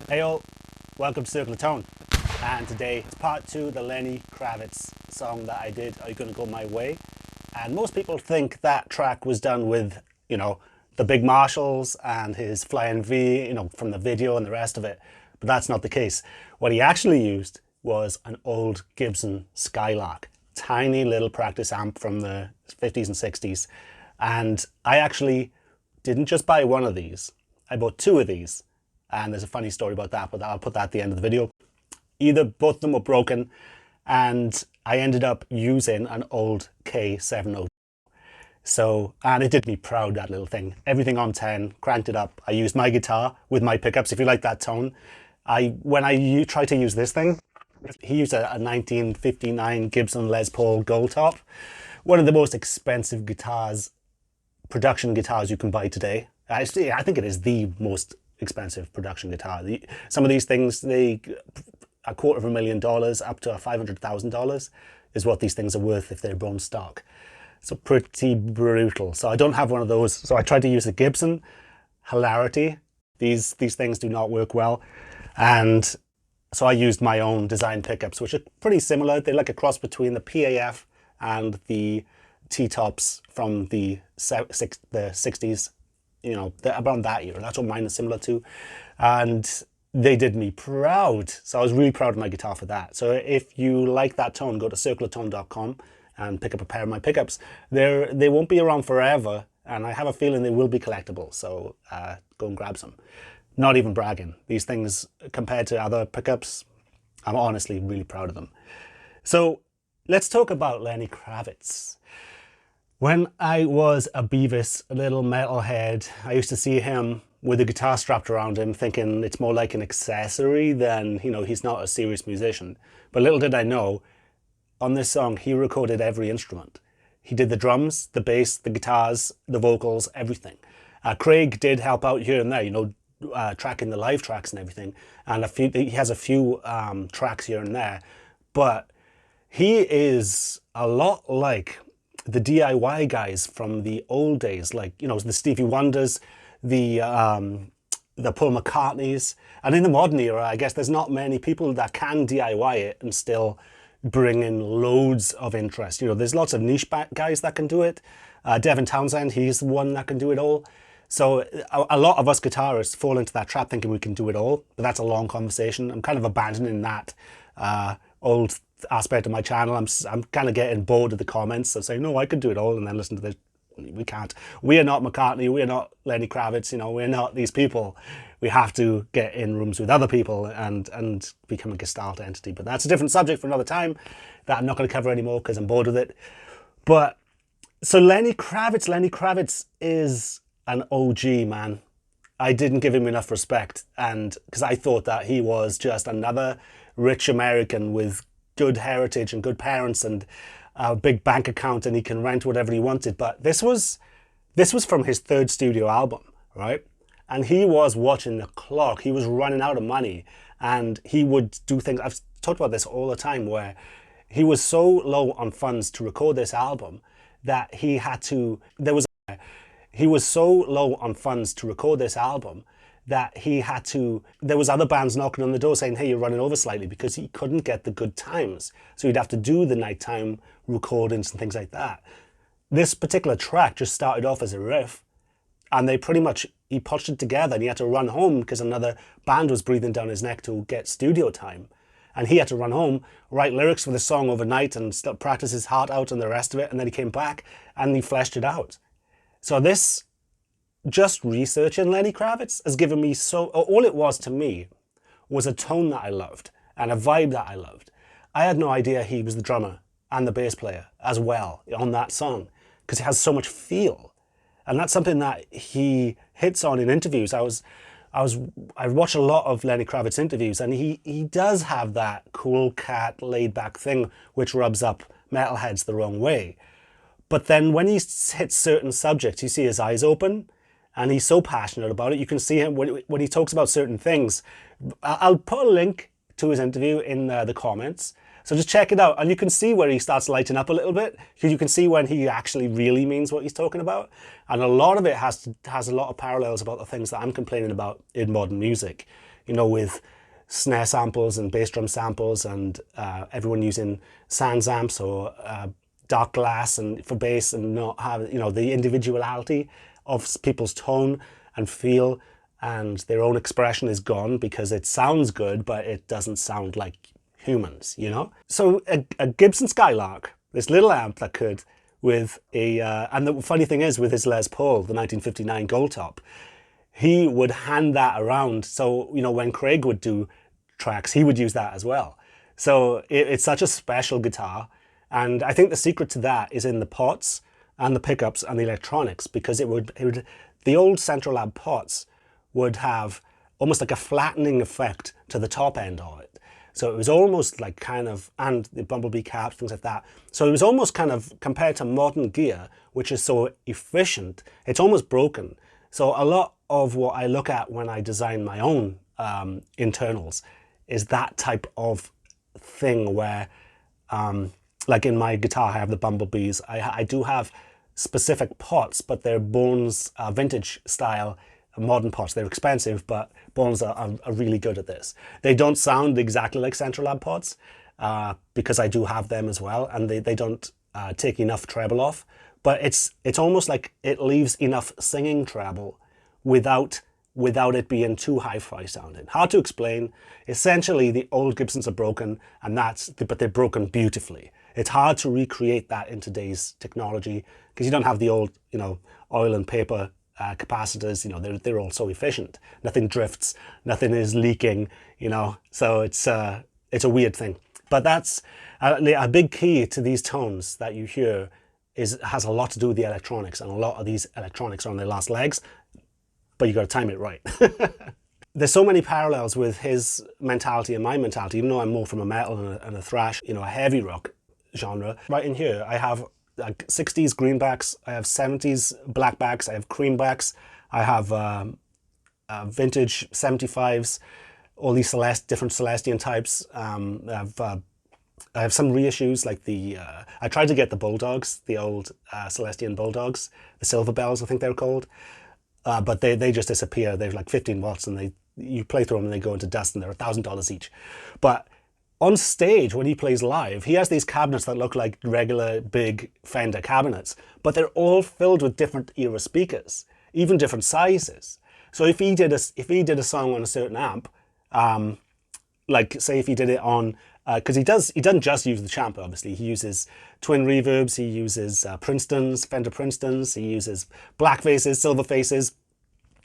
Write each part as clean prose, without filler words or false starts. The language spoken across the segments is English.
Hey all, welcome to Circle of Tone. And today it's part 2 of the Lenny Kravitz song that I did, Are You Gonna Go My Way? And most people think that track was done with, the big Marshalls and his Flying V, from the video and the rest of it. But that's not the case. What he actually used was an old Gibson Skylark. Tiny little practice amp from the 50s and 60s. And I actually didn't just buy one of these. I bought 2 of these. And there's a funny story about that, but I'll put that at the end of the video. Both of them were broken, and I ended up using an old K70. And it did me proud, that little thing. Everything on 10, cranked it up. I used my guitar with my pickups, if you like that tone. When I tried to use this thing, he used a 1959 Gibson Les Paul Gold Top. One of the most expensive guitars, production guitars you can buy today. I think it is the most expensive production guitar. Some of these things, $250,000 up to $500,000 is what these things are worth if they're bone stock. So pretty brutal. So I don't have one of those. So I tried to use the Gibson. Hilarity. These things do not work well. And so I used my own design pickups, which are pretty similar. They're like a cross between the PAF and the T-tops from the 60s. Around that year. That's what mine is similar to. And they did me proud. So I was really proud of my guitar for that. So if you like that tone, go to circleoftone.com and pick up a pair of my pickups. They won't be around forever, and I have a feeling they will be collectible. So go and grab some. Not even bragging. These things, compared to other pickups, I'm honestly really proud of them. So let's talk about Lenny Kravitz. When I was a Beavis, a little metalhead, I used to see him with a guitar strapped around him, thinking it's more like an accessory than, he's not a serious musician. But little did I know, on this song, he recorded every instrument. He did the drums, the bass, the guitars, the vocals, everything. Craig did help out here and there, tracking the live tracks and everything. And he has a few tracks here and there. But he is a lot like the DIY guys from the old days, like, the Stevie Wonders, the Paul McCartneys. And in the modern era, I guess there's not many people that can DIY it and still bring in loads of interest. There's lots of niche guys that can do it. Devin Townsend, he's the one that can do it all. So a lot of us guitarists fall into that trap thinking we can do it all, but that's a long conversation. I'm kind of abandoning that old aspect of my channel. I'm kind of getting bored of the comments of saying, no, I could do it all, and then listen to this. We can't. We are not McCartney. We are not Lenny Kravitz. We're not these people. We have to get in rooms with other people and become a gestalt entity. But that's a different subject for another time that I'm not going to cover anymore because I'm bored with it. But so Lenny Kravitz is an OG, man. I didn't give him enough respect, and because I thought that he was just another rich American with good heritage and good parents and a big bank account, and he can rent whatever he wanted. But this was from his 3rd studio album, right? And he was watching the clock. He was running out of money, and he would do things. I've talked about this all the time, where he was so low on funds to record this album that he had to. He was so low on funds to record this album that he had to, there was other bands knocking on the door saying, hey, you're running over slightly, because he couldn't get the good times. So he'd have to do the nighttime recordings and things like that. This particular track just started off as a riff, and he punched it together, and he had to run home because another band was breathing down his neck to get studio time. And he had to run home, write lyrics for the song overnight and practice his heart out and the rest of it. And then he came back and he fleshed it out. So this, just researching Lenny Kravitz has given me all it was to me was a tone that I loved and a vibe that I loved. I had no idea he was the drummer and the bass player as well on that song, because it has so much feel. And that's something that he hits on in interviews. I watch a lot of Lenny Kravitz interviews, and he does have that cool cat laid back thing which rubs up metalheads the wrong way. But then when he hits certain subjects, you see his eyes open, and he's so passionate about it. You can see him when he talks about certain things. I'll put a link to his interview in the comments. So just check it out. And you can see where he starts lighting up a little bit, because you can see when he actually really means what he's talking about. And a lot of it has a lot of parallels about the things that I'm complaining about in modern music. you know, with snare samples and bass drum samples, and everyone using Sans amps or dark glass and for bass, and not have, you know, the individuality of people's tone and feel and their own expression is gone because it sounds good, but it doesn't sound like humans, you know? So a Gibson Skylark, this little amp that could, with a, and the funny thing is with his Les Paul, the 1959 Gold Top, he would hand that around. So, you know, when Craig would do tracks, he would use that as well. So it's such a special guitar. And I think the secret to that is in the pots and the pickups and the electronics, because it would the old Central Lab pots would have almost like a flattening effect to the top end of it. So it was almost like kind of, and the bumblebee caps, things like that. So it was almost kind of, compared to modern gear, which is so efficient, it's almost broken. So a lot of what I look at when I design my own internals is that type of thing where, like in my guitar, I have the bumblebees. I do have specific pots, but they're Bones vintage style modern pots. They're expensive, but Bones are really good at this. They don't sound exactly like Central Lab pots because I do have them as well, and they don't take enough treble off. But it's almost like it leaves enough singing treble without it being too hi-fi sounding. Hard to explain. Essentially, the old Gibsons are broken, and but they're broken beautifully. It's hard to recreate that in today's technology because you don't have the old, you know, oil and paper capacitors. You know, they're all so efficient. Nothing drifts, nothing is leaking. You know, so it's a weird thing. But that's a big key to these tones that you hear has a lot to do with the electronics, and a lot of these electronics are on their last legs. But you got to time it right. There's so many parallels with his mentality and my mentality, even though I'm more from a metal and a thrash, you know, a heavy rock genre. Right in here, I have like 60s greenbacks, I have 70s blackbacks, I have creambacks, I have vintage 75s, all these different Celestion types. I have some reissues, like I tried to get the Bulldogs, the old Celestion Bulldogs, the Silver Bells, I think they're called. But they just disappear. They're like 15 watts, and you play through them and they go into dust, and they're $1,000 each. But on stage, when he plays live, he has these cabinets that look like regular big Fender cabinets, but they're all filled with different era speakers, even different sizes. So if he did a song on a certain amp, like say if he did it on, because he doesn't just use the Champ, obviously. He uses twin reverbs, he uses Princetons, Fender Princetons, he uses black faces, silver faces,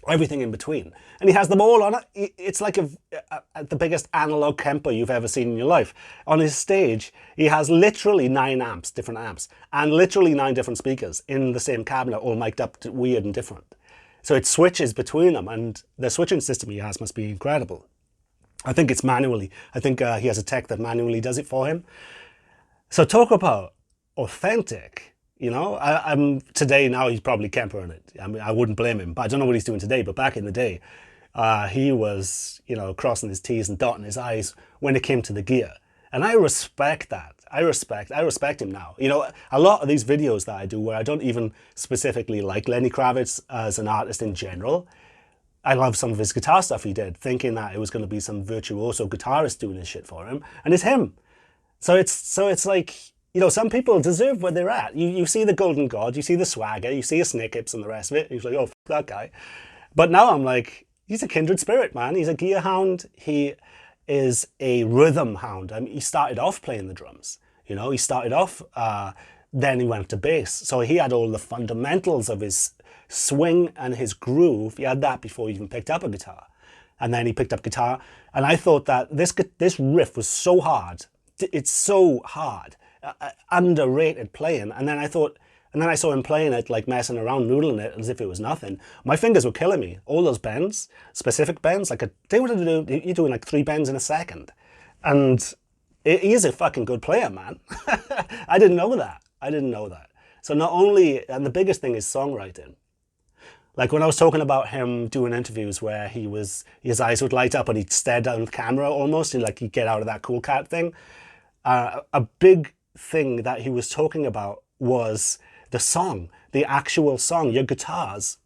everything in between. And he has them all on it. It's like the biggest analog Kemper you've ever seen in your life. On his stage, he has literally 9 amps, different amps, and literally 9 different speakers in the same cabinet, all mic'd up to weird and different. So it switches between them, and the switching system he has must be incredible. I think it's manually. I think he has a tech that manually does it for him. So talk about authentic. You know, today now he's probably Kempering it. I mean, I wouldn't blame him, but I don't know what he's doing today. But back in the day, he was, you know, crossing his T's and dotting his I's when it came to the gear. And I respect that. I respect him now. You know, a lot of these videos that I do where I don't even specifically like Lenny Kravitz as an artist in general, I love some of his guitar stuff he did, thinking that it was going to be some virtuoso guitarist doing his shit for him, and it's him. So it's like, you know, some people deserve where they're at. You see the Golden God, you see the swagger, you see a Snake Hips and the rest of it, and you're like, oh, f that guy. But now I'm like, he's a kindred spirit, man. He's a gear hound. He is a rhythm hound. I mean, he started off playing the drums. You know, he started off, then he went to bass. So he had all the fundamentals of his swing and his groove. He had that before he even picked up a guitar. And then he picked up guitar. And I thought that this riff was so hard. It's so hard. Underrated playing. And then I saw him playing it, like messing around, noodling it as if it was nothing. My fingers were killing me. All those bends, specific bends, like you're doing like 3 bends in a second. And he's a fucking good player, man. I didn't know that. So not only, and the biggest thing is songwriting. Like when I was talking about him doing interviews where his eyes would light up and he'd stare down the camera almost, and like he'd get out of that cool cat thing. A big thing that he was talking about was the song, the actual song, your guitars.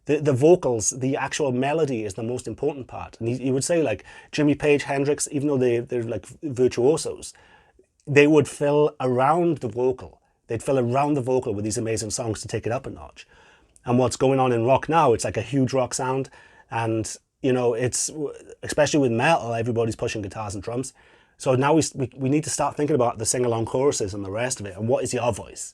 The vocals, the actual melody is the most important part. And he would say like Jimmy Page, Hendrix, even though they're like virtuosos, they would fill around the vocal. They'd fill around the vocal with these amazing songs to take it up a notch. And what's going on in rock now, it's like a huge rock sound. And, you know, it's, especially with metal, everybody's pushing guitars and drums. So now we need to start thinking about the sing-along choruses and the rest of it. And what is your voice?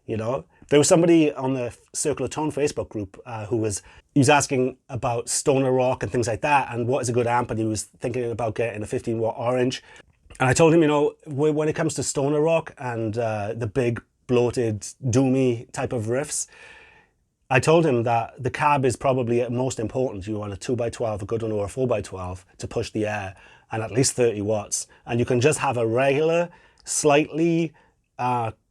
You know, there was somebody on the Circle of Tone Facebook group who was asking about stoner rock and things like that, and what is a good amp, and he was thinking about getting a 15-watt Orange. And I told him, you know, when it comes to stoner rock and the big bloated doomy type of riffs, I told him that the cab is probably most important. You want a 2x12, a good one, or a 4x12 to push the air, and at least 30 watts. And you can just have a regular, slightly very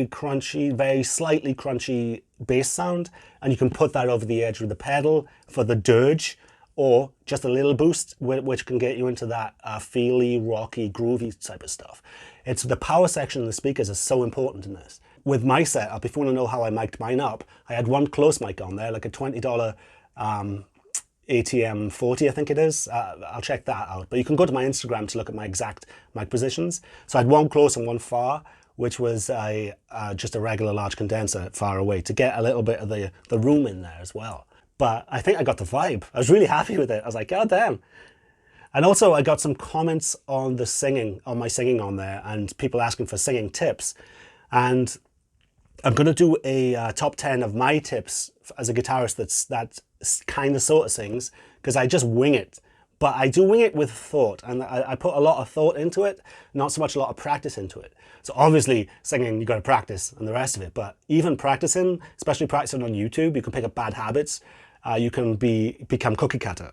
crunchy, very slightly crunchy bass sound, and you can put that over the edge with the pedal for the dirge, or just a little boost, which can get you into that feely, rocky, groovy type of stuff. It's the power section of the speakers is so important in this. With my setup, if you want to know how I mic'd mine up, I had one close mic on there, like a $20 ATM 40, I think it is. I'll check that out. But you can go to my Instagram to look at my exact mic positions. So I had one close and one far, which was just a regular large condenser far away to get a little bit of the room in there as well. But I think I got the vibe. I was really happy with it. I was like, God damn. And also I got some comments on the singing, on my singing on there, and people asking for singing tips. And I'm going to do a top 10 of my tips as a guitarist that kind of sort of sings, because I just wing it. But I do wing it with thought, and I put a lot of thought into it, not so much a lot of practice into it. So obviously singing, you got to practice and the rest of it. But even practicing, especially practicing on YouTube, you can pick up bad habits. You can become cookie cutter.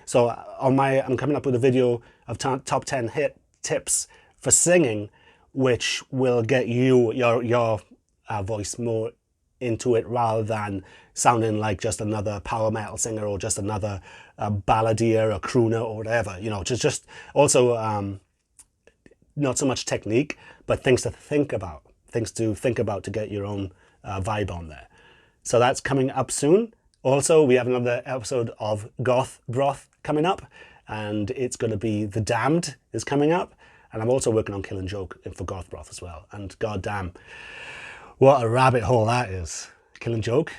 So I'm coming up with a video of top 10 hit tips for singing, which will get you your voice more into it, rather than sounding like just another power metal singer or just another balladeer or crooner or whatever. You know, just also not so much technique, but things to think about, to get your own vibe on there. So that's coming up soon. Also, we have another episode of Goth Broth coming up, and it's going to be The Damned is coming up. And I'm also working on Killing Joke for Goth Broth as well. And goddamn, what a rabbit hole that is. Killing Joke,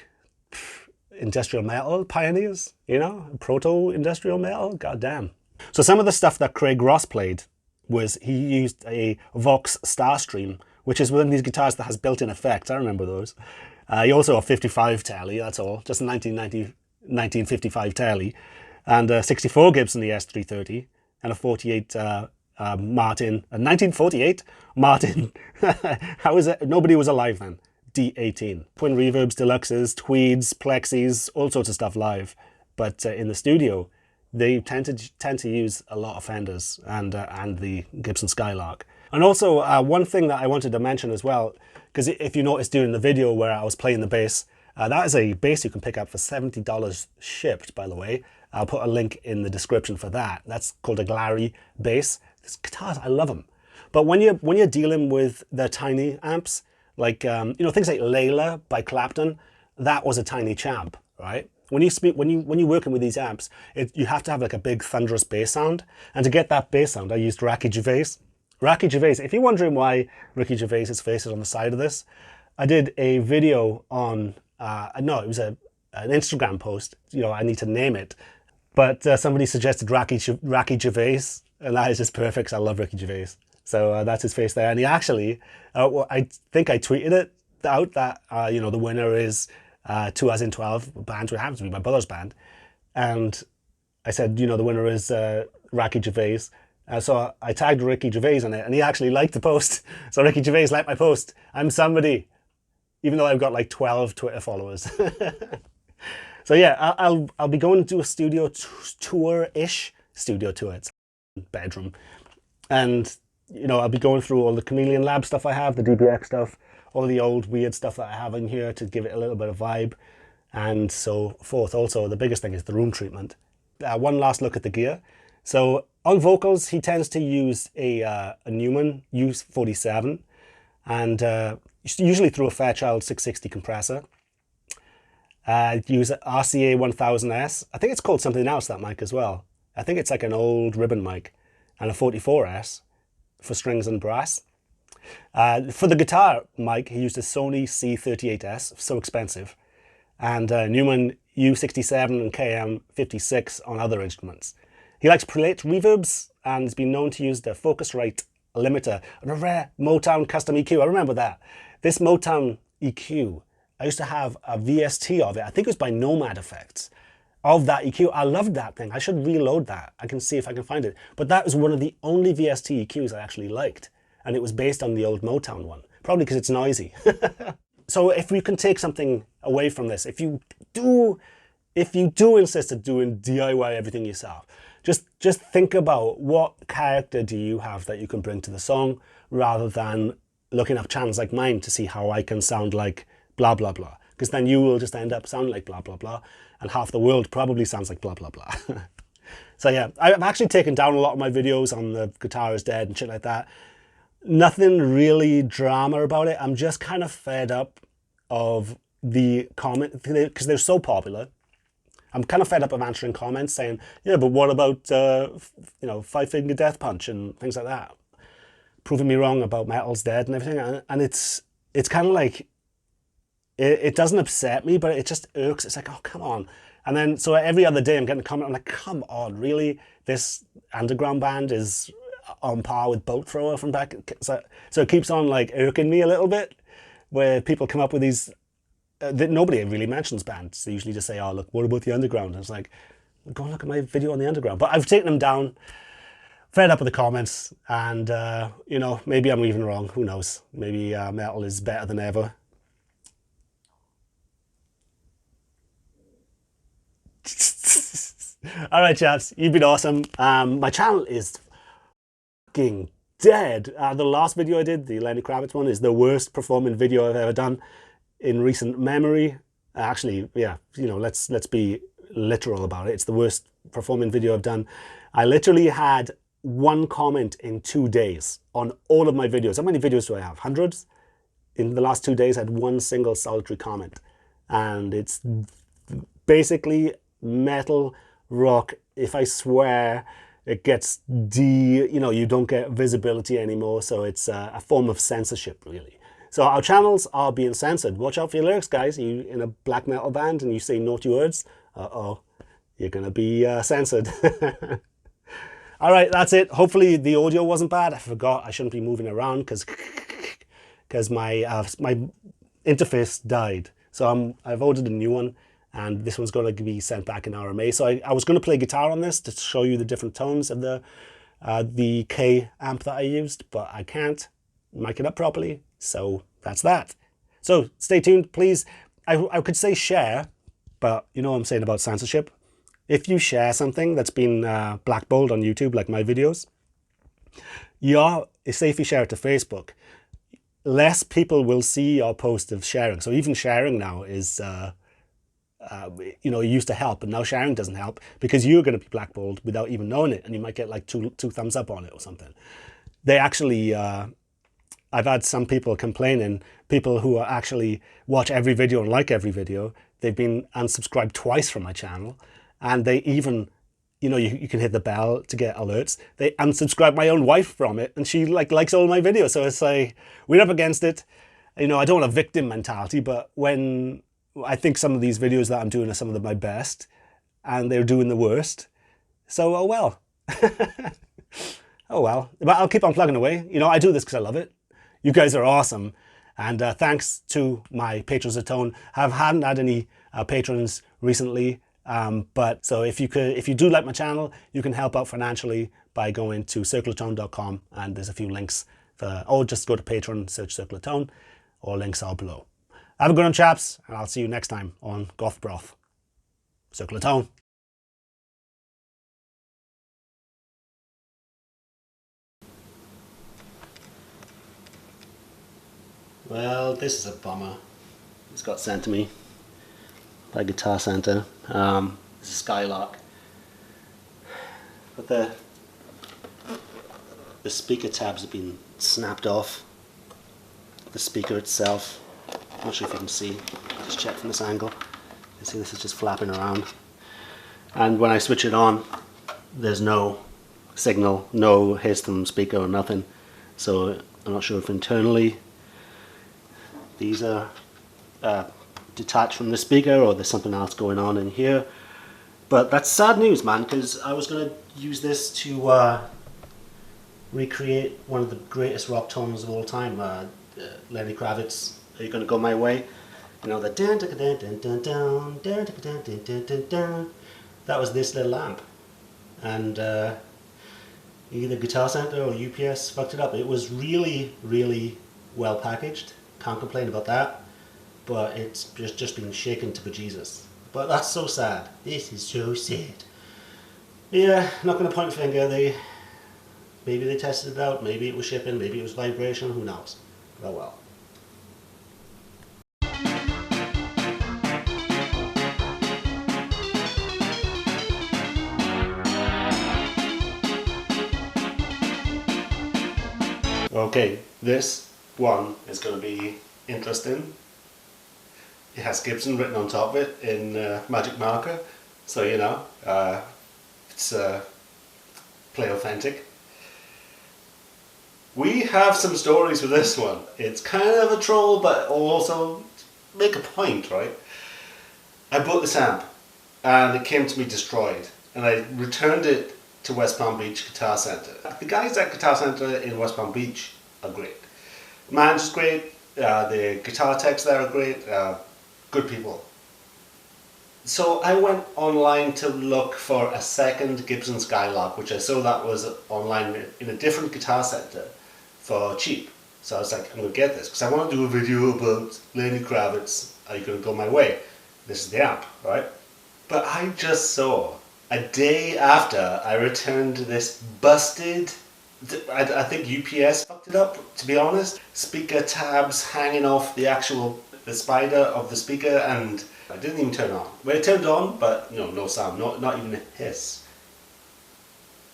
industrial metal pioneers, you know, proto-industrial metal, goddamn. So some of the stuff that Craig Ross played was he used a Vox Starstream, which is one of these guitars that has built-in effects. I remember those. He also a 55 telly, that's all, just a 1955 telly, and a 64 Gibson ES330, and a 48 Martin, a 1948 Martin. How is it? Nobody was alive then. D18. Twin reverbs, deluxes, tweeds, plexis, all sorts of stuff live. But in the studio, they tend to use a lot of Fenders and the Gibson Skylark. And also one thing that I wanted to mention as well, because if you noticed during the video where I was playing the bass, that is a bass you can pick up for $70 shipped, by the way. I'll put a link in the description for that. That's called a Glary bass. These guitars, I love them. But when you're dealing with the tiny amps, like you know, things like Layla by Clapton, that was a tiny champ, right? When you're working with these amps, you have to have like a big thunderous bass sound. And to get that bass sound, I used Ricky Gervais. Ricky Gervais. If you're wondering why Ricky Gervais's face is on the side of this, I did a video on no, it was an Instagram post. You know, I need to name it, but somebody suggested Ricky Gervais, and that is just perfect because I love Ricky Gervais. So that's his face there. And he actually, I think I tweeted it out that, you know, the winner is 2 as in 12 bands, which happens to be my brother's band. And I said, you know, the winner is Ricky Gervais. So I tagged Ricky Gervais on it, and he actually liked the post. So Ricky Gervais liked my post. I'm somebody, even though I've got like 12 Twitter followers. So yeah, I'll be going to a studio tour-ish, studio tour, it's bedroom. And you know, I'll be going through all the Chameleon Lab stuff I have, the DBX stuff, all the old weird stuff that I have in here to give it a little bit of vibe, and so forth. Also, the biggest thing is the room treatment. One last look at the gear. So on vocals, he tends to use a Neumann U47, and usually through a Fairchild 660 compressor. Use RCA 1000S. I think it's called something else, that mic as well. I think it's like an old ribbon mic, and a 44S for strings and brass. For the guitar mic, he used a Sony C38S, so expensive, and Neumann U67 and KM56 on other instruments. He likes Prelate reverbs and has been known to use the Focusrite limiter and a rare Motown custom EQ. I remember that. This Motown EQ, I used to have a VST of it. I think it was by Nomad Effects. Of that EQ, I loved that thing. I should reload that. I can see if I can find it. But that was one of the only VST EQs I actually liked. And it was based on the old Motown one. Probably because it's noisy. So if we can take something away from this, if you do insist on doing DIY everything yourself, just think about what character do you have that you can bring to the song, rather than looking up channels like mine to see how I can sound like blah, blah, blah. Because then you will just end up sounding like blah, blah, blah. And half the world probably sounds like blah, blah, blah. So yeah, I've actually taken down a lot of my videos on the guitar is dead and shit like that. Nothing really drama about it. I'm just kind of fed up of the comment, because they're so popular. I'm kind of fed up of answering comments saying, yeah, but what about, Five Finger Death Punch and things like that? Proving me wrong about metal's dead and everything. And it's kind of like, it doesn't upset me, but it just irks. It's like, oh, come on. And then, so every other day I'm getting a comment, I'm like, come on, really? This underground band is on par with Boat Thrower from back? So it keeps on like irking me a little bit, where people come up with these, that nobody really mentions bands. They usually just say, oh, look, what about the underground? And it's like, go and look at my video on the underground. But I've taken them down, fed up with the comments, and, maybe I'm even wrong. Who knows? Maybe metal is better than ever. All right, chaps, you've been awesome. My channel is fucking dead. The last video I did, the Lenny Kravitz one, is the worst performing video I've ever done in recent memory. Actually, yeah, let's be literal about it. It's the worst performing video I've done. I literally had one comment in 2 days on all of my videos. How many videos do I have? Hundreds? In the last 2 days, I had one single solitary comment. And it's basically metal, rock. If I swear, it gets you don't get visibility anymore. So it's a form of censorship, really. So our channels are being censored. Watch out for your lyrics, guys. You in a black metal band and you say naughty words, uh-oh, you're going to be censored. All right, that's it. Hopefully the audio wasn't bad. I forgot I shouldn't be moving around because my my interface died. So I've ordered a new one, and this one's going to be sent back in RMA. So I was going to play guitar on this to show you the different tones of the K amp that I used, but I can't mic it up properly. So that's that. So stay tuned, please. I could say share, but you know what I'm saying about censorship. If you share something that's been blackballed on YouTube, like my videos, say if you share it to Facebook, less people will see your post of sharing. So even sharing now is, it used to help, and now sharing doesn't help because you're going to be blackballed without even knowing it, and you might get like two thumbs up on it or something. They actually, I've had some people complaining, people who actually watch every video and like every video, they've been unsubscribed twice from my channel. And they even, you can hit the bell to get alerts. They unsubscribed my own wife from it, and she likes all my videos. So it's like, we're up against it. I don't want a victim mentality, but when I think some of these videos that I'm doing are some of my best, and they're doing the worst. So, oh well. Oh well. But I'll keep on plugging away. I do this because I love it. You guys are awesome. And thanks to my patrons at Tone. I haven't had any patrons recently. But so if you do like my channel, you can help out financially by going to circleoftone.com, and there's a few links or just go to Patreon, search Circle of Tone, or links are below. Have a good one, chaps, and I'll see you next time on Goth Broth. Circle of Tone. Well, this is a bummer. This got sent to me by Guitar Center. This is Skylark. But the speaker tabs have been snapped off. The speaker itself, I'm not sure if you can see, I'll just check from this angle. You see this is just flapping around. And when I switch it on, there's no signal, no hiss from speaker or nothing. So I'm not sure if internally these are detached from the speaker or there's something else going on in here. But that's sad news, man, because I was going to use this to recreate one of the greatest rock tones of all time, Lenny Kravitz, Are You Gonna Go My Way? You know, the dun dun dun dun dun dun dun dun dun dun dun dun. That was this little amp. And either Guitar Center or UPS fucked it up. It was really, really well packaged. Can't complain about that. But it's just been shaken to bejesus. But that's so sad. This is so sad. Yeah, not going to point a finger. Maybe they tested it out. Maybe it was shipping. Maybe it was vibration. Who knows? Oh well. Okay, this one is going to be interesting. It has Gibson written on top of it in magic marker, so you know, it's play authentic. We have some stories with this one. It's kind of a troll, but also make a point, right? I bought this amp and it came to me destroyed, and I returned it to West Palm Beach Guitar Center. The guys at Guitar Center in West Palm Beach are great. The manager's great, the guitar techs there are great, good people. So I went online to look for a second Gibson Skylark, which I saw that was online in a different Guitar Center for cheap. So I was like, I'm going to get this because I want to do a video about Lenny Kravitz, Are You Gonna Go My Way? This is the amp, right? But I just saw, a day after I returned this busted, I think UPS fucked it up, to be honest. Speaker tabs hanging off the spider of the speaker, and I didn't even turn on. Well, it turned on, but no sound, not even a hiss.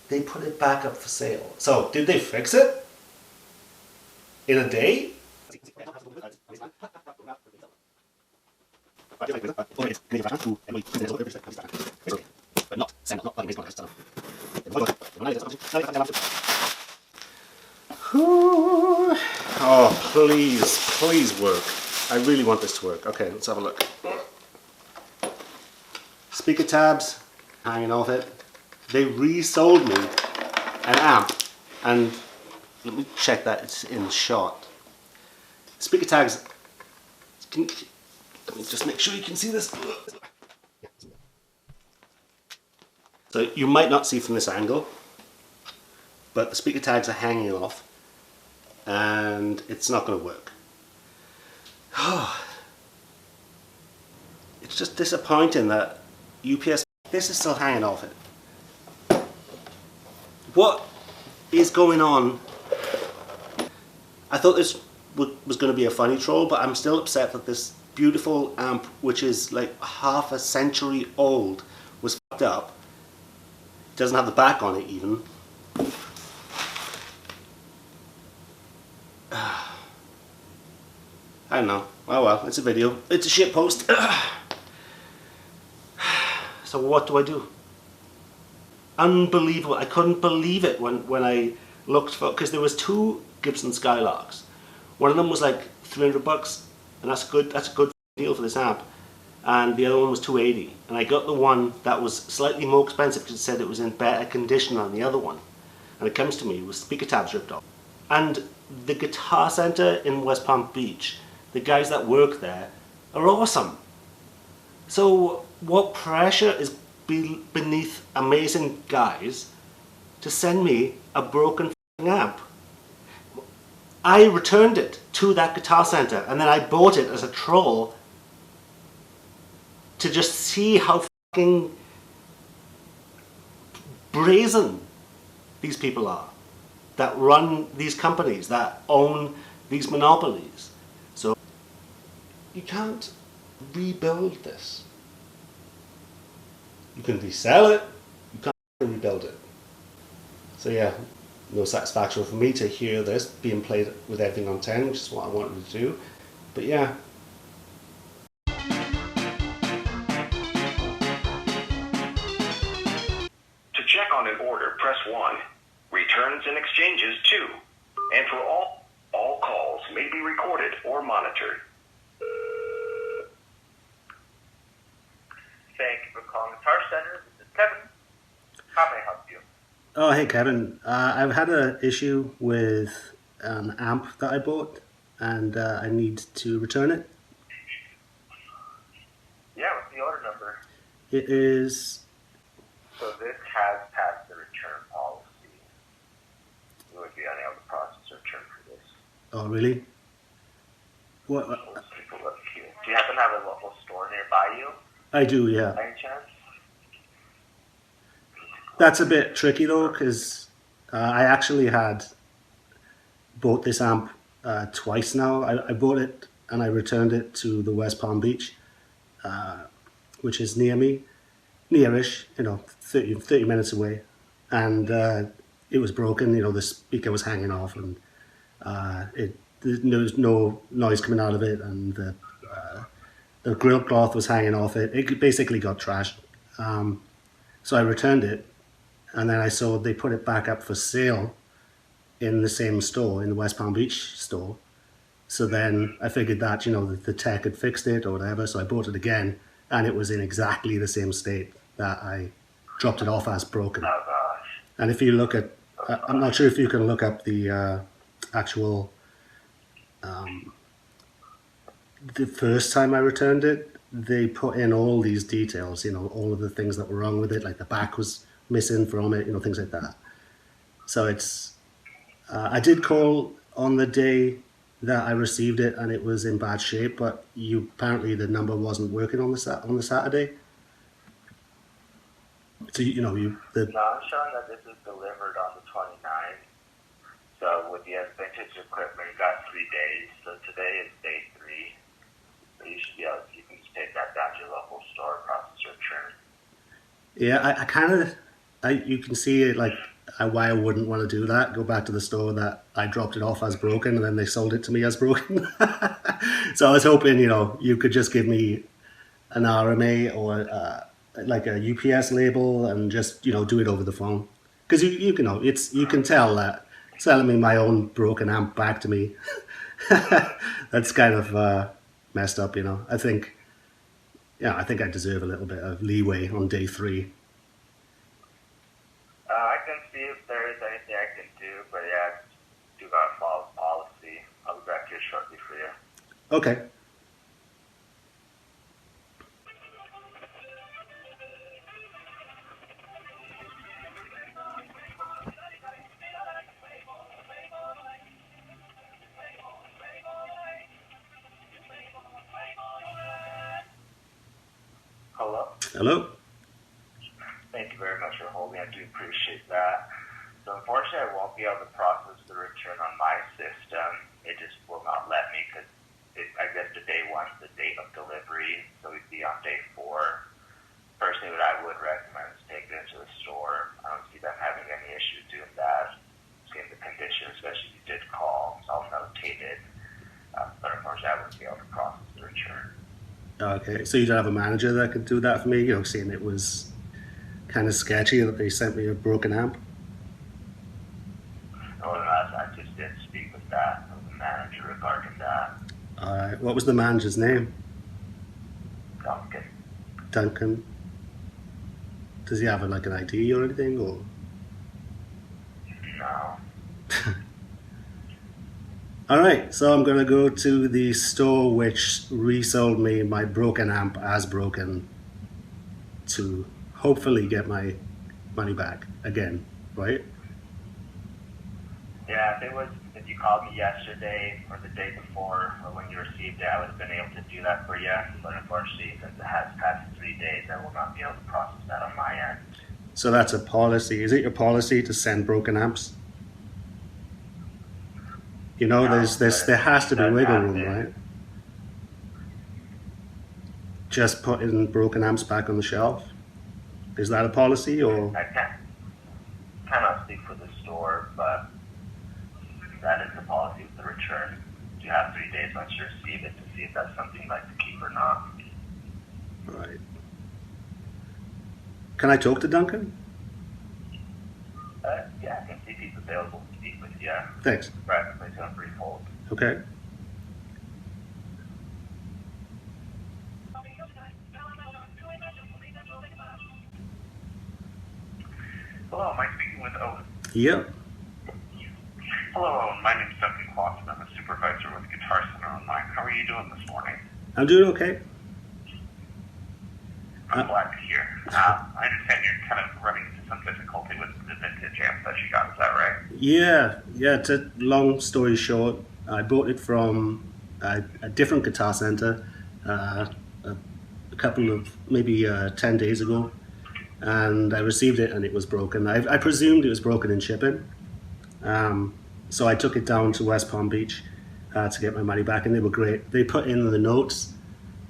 They put it back up for sale. So, did they fix it? In a day? Oh, please work. I really want this to work. Okay, let's have a look. Speaker tabs hanging off it. They resold me an amp, and let me check that it's in shot. Speaker tags. Let me just make sure you can see this. So you might not see from this angle, but the speaker tags are hanging off, and it's not going to work. It's just disappointing that UPS, this is still hanging off it. What is going on? I thought this was going to be a funny troll, but I'm still upset that this beautiful amp, which is like half a century old, was fucked up. It doesn't have the back on it even. I don't know. Oh well, it's a video. It's a shit post. So what do I do? Unbelievable. I couldn't believe it when I looked for, because there was two Gibson Skylarks. One of them was like $300, and that's a good deal for this amp. And the other one was $280. And I got the one that was slightly more expensive because it said it was in better condition than the other one. And it comes to me with speaker tabs ripped off. And the Guitar Center in West Palm Beach, the guys that work there are awesome. So what pressure is beneath amazing guys to send me a broken amp? I returned it to that Guitar Center, and then I bought it as a troll to just see how fucking brazen these people are that run these companies, that own these monopolies. So you can't rebuild this. You can resell it, you can't rebuild it. So yeah, no satisfaction for me to hear this being played with everything on 10, which is what I wanted to do. But yeah. on an order, press 1. Returns and exchanges 2. And for all calls may be recorded or monitored. Thank you for calling the Guitar Center. This is Kevin. How may I help you? Oh, hey Kevin. I've had an issue with an amp that I bought, and I need to return it. Yeah, what's the order number? It is... So this has passed the return policy. You would be unable to process a return for this. Oh, really? What? Let's take a look here. Do you happen to have a local store nearby you? I do, yeah. By any chance? That's a bit tricky though, because I actually had bought this amp twice now. I bought it and I returned it to the West Palm Beach, which is near me, nearish, 30 minutes away. And it was broken, the speaker was hanging off, and there was no noise coming out of it, and the grill cloth was hanging off it. It basically got trashed. So I returned it, and then I saw they put it back up for sale in the same store, in the West Palm Beach store. So then I figured that, the tech had fixed it or whatever, so I bought it again, and it was in exactly the same state that I dropped it off as broken. Oh gosh. And if you look at, I'm not sure if you can look up the actual, the first time I returned it, they put in all these details, all of the things that were wrong with it, like the back was missing from it, things like that. So it's, I did call on the day that I received it, and it was in bad shape, but apparently the number wasn't working on the Saturday. So No, I'm showing that this is delivered on the 29th. So with the vintage equipment, you got 3 days. So today is day 3. So you should be able to, you can just take that down to your local store, process your return. Yeah, you can see it, like why I wouldn't want to do that. Go back to the store that I dropped it off as broken, and then they sold it to me as broken. So I was hoping, you could just give me an RMA or like a UPS label, and just do it over the phone, because you can tell that selling me my own broken amp back to me, that's kind of messed up. I think I deserve a little bit of leeway on day 3. I can see if there is anything I can do, but yeah, do gotta follow policy. I'll be back here shortly for you. Okay. Hello? Hello? Thank you very much for holding. I do appreciate that. So unfortunately, I won't be able to process the return on my system. It just will not let me, because I guess the day 1's the date of delivery, so we'd be on day 4. Personally, what I would recommend is take it into the store. I don't see them having any issue doing that. Seeing the condition, especially if you did call, it's all notated. But unfortunately, I wouldn't be able to process the return. Okay, so you don't have a manager that could do that for me? Seeing it was kind of sketchy that they sent me a broken amp. I just did speak with the manager regarding that. Alright, what was the manager's name? Duncan. Duncan. Does he have an ID or anything, or? No. Alright, so I'm going to go to the store which resold me my broken amp as broken to hopefully get my money back again, right? Yeah, if you called me yesterday or the day before or when you received it, I would have been able to do that for you. But unfortunately, since it has passed 3 days, I will not be able to process that on my end. So that's a policy. Is it your policy to send broken amps? No, there has to be wiggle room, happen. right? Just putting broken amps back on the shelf. Is that a policy, or? I cannot speak for the store, but that is the policy with the return. You have 3 days once you receive it to see if that's something you'd like to keep or not. Right. Can I talk to Duncan? if he's available to speak with you. Thanks. Brett, please on brief hold. Okay. Hello, am I speaking with Owen? Yep. Hello, Owen. My name's Duncan Clausen. I'm a supervisor with Guitar Center Online. How are you doing this morning? I'm doing okay. I'm glad to hear. I understand you're kind of running into some difficulty with the vintage amp that you got. Is that right? Yeah. It's a long story short. I bought it from a different Guitar Center a couple of maybe 10 days ago, and I received it and it was broken. I presumed it was broken in shipping, so I took it down to West Palm Beach to get my money back, and they were great. They put in the notes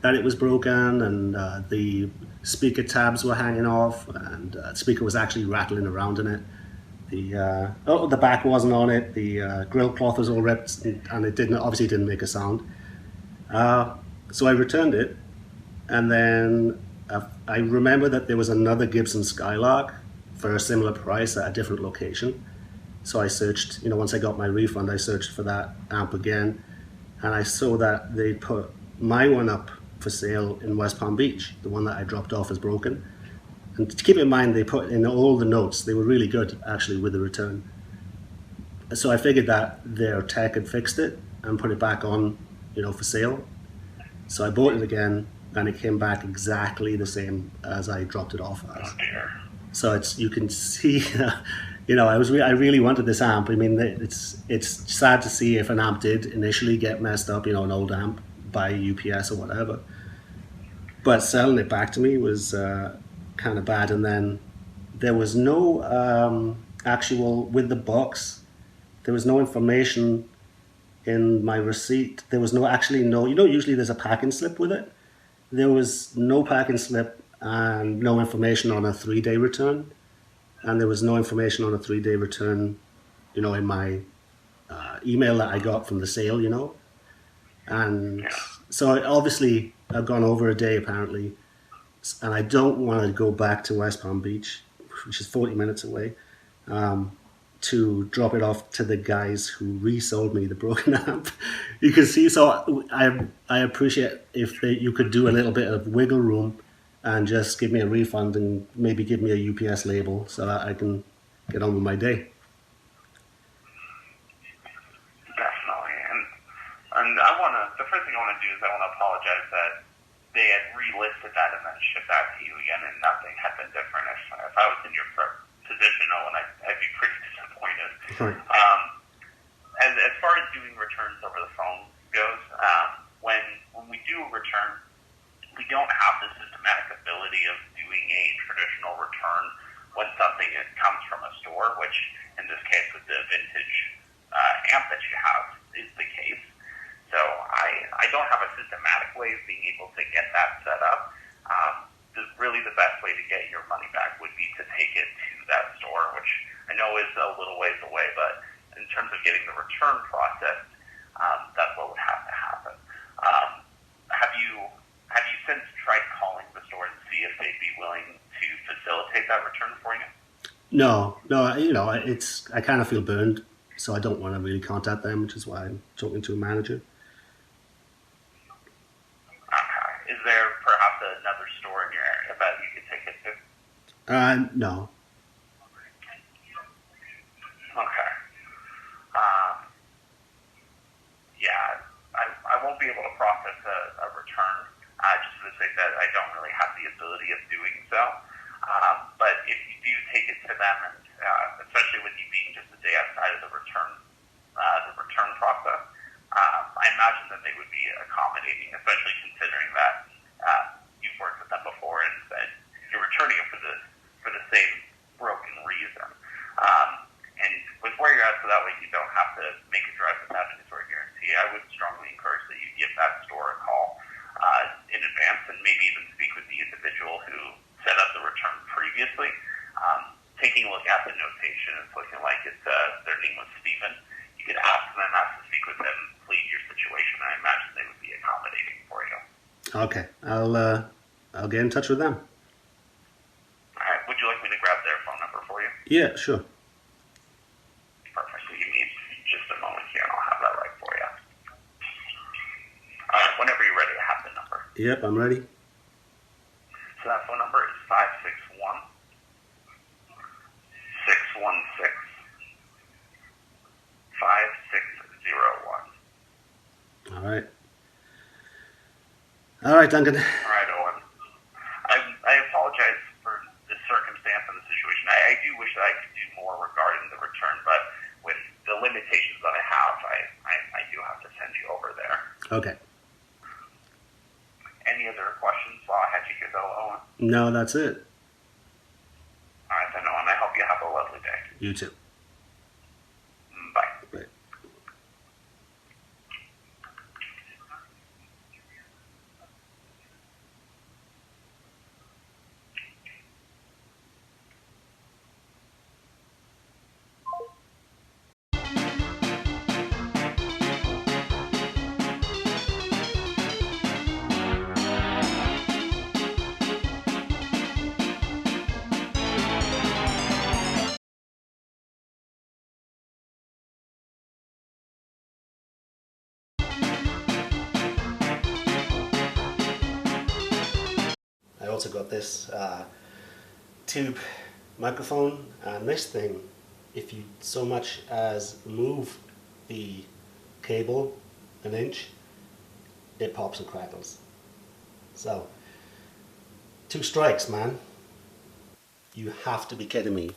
that it was broken, and the speaker tabs were hanging off, and the speaker was actually rattling around in it. The back wasn't on it. The grill cloth was all ripped, and it obviously didn't make a sound. So I returned it, and then I remember that there was another Gibson Skylark for a similar price at a different location. So I searched, once I got my refund, I searched for that amp again, and I saw that they put my one up for sale in West Palm Beach, the one that I dropped off as broken. And to keep in mind, they put in all the notes. They were really good, actually, with the return. So I figured that their tech had fixed it and put it back on, for sale. So I bought it again, and it came back exactly the same as I dropped it off as. Oh dear. So you can see, I really wanted this amp. I mean, it's sad to see if an amp did initially get messed up, an old amp by UPS or whatever. But selling it back to me was kind of bad. And then there was no actual, with the box, there was no information in my receipt. There was usually there's a packing slip with it. There was no packing slip and no information on a 3-day return. And there was no information on a 3-day return, in my email that I got from the sale, And so obviously I've gone over a day apparently, and I don't want to go back to West Palm Beach, which is 40 minutes away, to drop it off to the guys who resold me the broken amp. You can see, so I appreciate if you could do a little bit of wiggle room and just give me a refund and maybe give me a UPS label so that I can get on with my day. Definitely. And the first thing I want to do is I want to apologize that they had relisted that and then shipped that to you again and nothing had been different. If I was in your position, Owen, I'd be pretty disappointed. Right. As far as doing returns over the phone goes, when we do a return, we don't have the systematic ability of doing a traditional return when something comes from a store, which in this case with the vintage amp that you have is the case. So I don't have a systematic way of being able to get that set up. Really the best way to get your money back would be to take it to that store, which I know is a little ways away, but in terms of getting the return processed, that's what would have to happen. Have you since tried calling the store and see if they'd be willing to facilitate that return for you? No, I kind of feel burned, so I don't want to really contact them, which is why I'm talking to a manager. Okay. Is there perhaps another store in your area that you could take it to? No. Okay. Yeah, I won't be able to process a return just for the sake that I don't really have the ability of doing so. But if you do take it to them, and especially with you being just a day outside of the return process, I imagine that they would be accommodating, especially considering that you've worked with them before and that you're returning it for the same broken reason. And with where you're at, so that way you don't have to make a drive without any sort of guarantee, I would strongly encourage that you give that store a call in advance and maybe even speak with the individual who set up the return previously. Taking a look at the notation, it's looking like their name was Stephen. You could ask to speak with them, plead your situation, and I imagine they would be accommodating for you. Okay, I'll get in touch with them. All right. Would you like me to grab their phone number for you? Yeah, sure. Yep, I'm ready. So that phone number is 561-616-5601. All right. All right, Duncan. All right, Owen. I apologize for the circumstance and the situation. I do wish that I could do more regarding the return, but with the limitations that I have, I do have to send you over there. Okay. Any other questions while I had you here, though, Owen? No, that's it. All right, then, Owen. I hope you have a lovely day. You too. Bye. Right. I also got this tube microphone, and this thing, if you so much as move the cable an inch, it pops and crackles. So, 2 strikes, man. You have to be kidding me.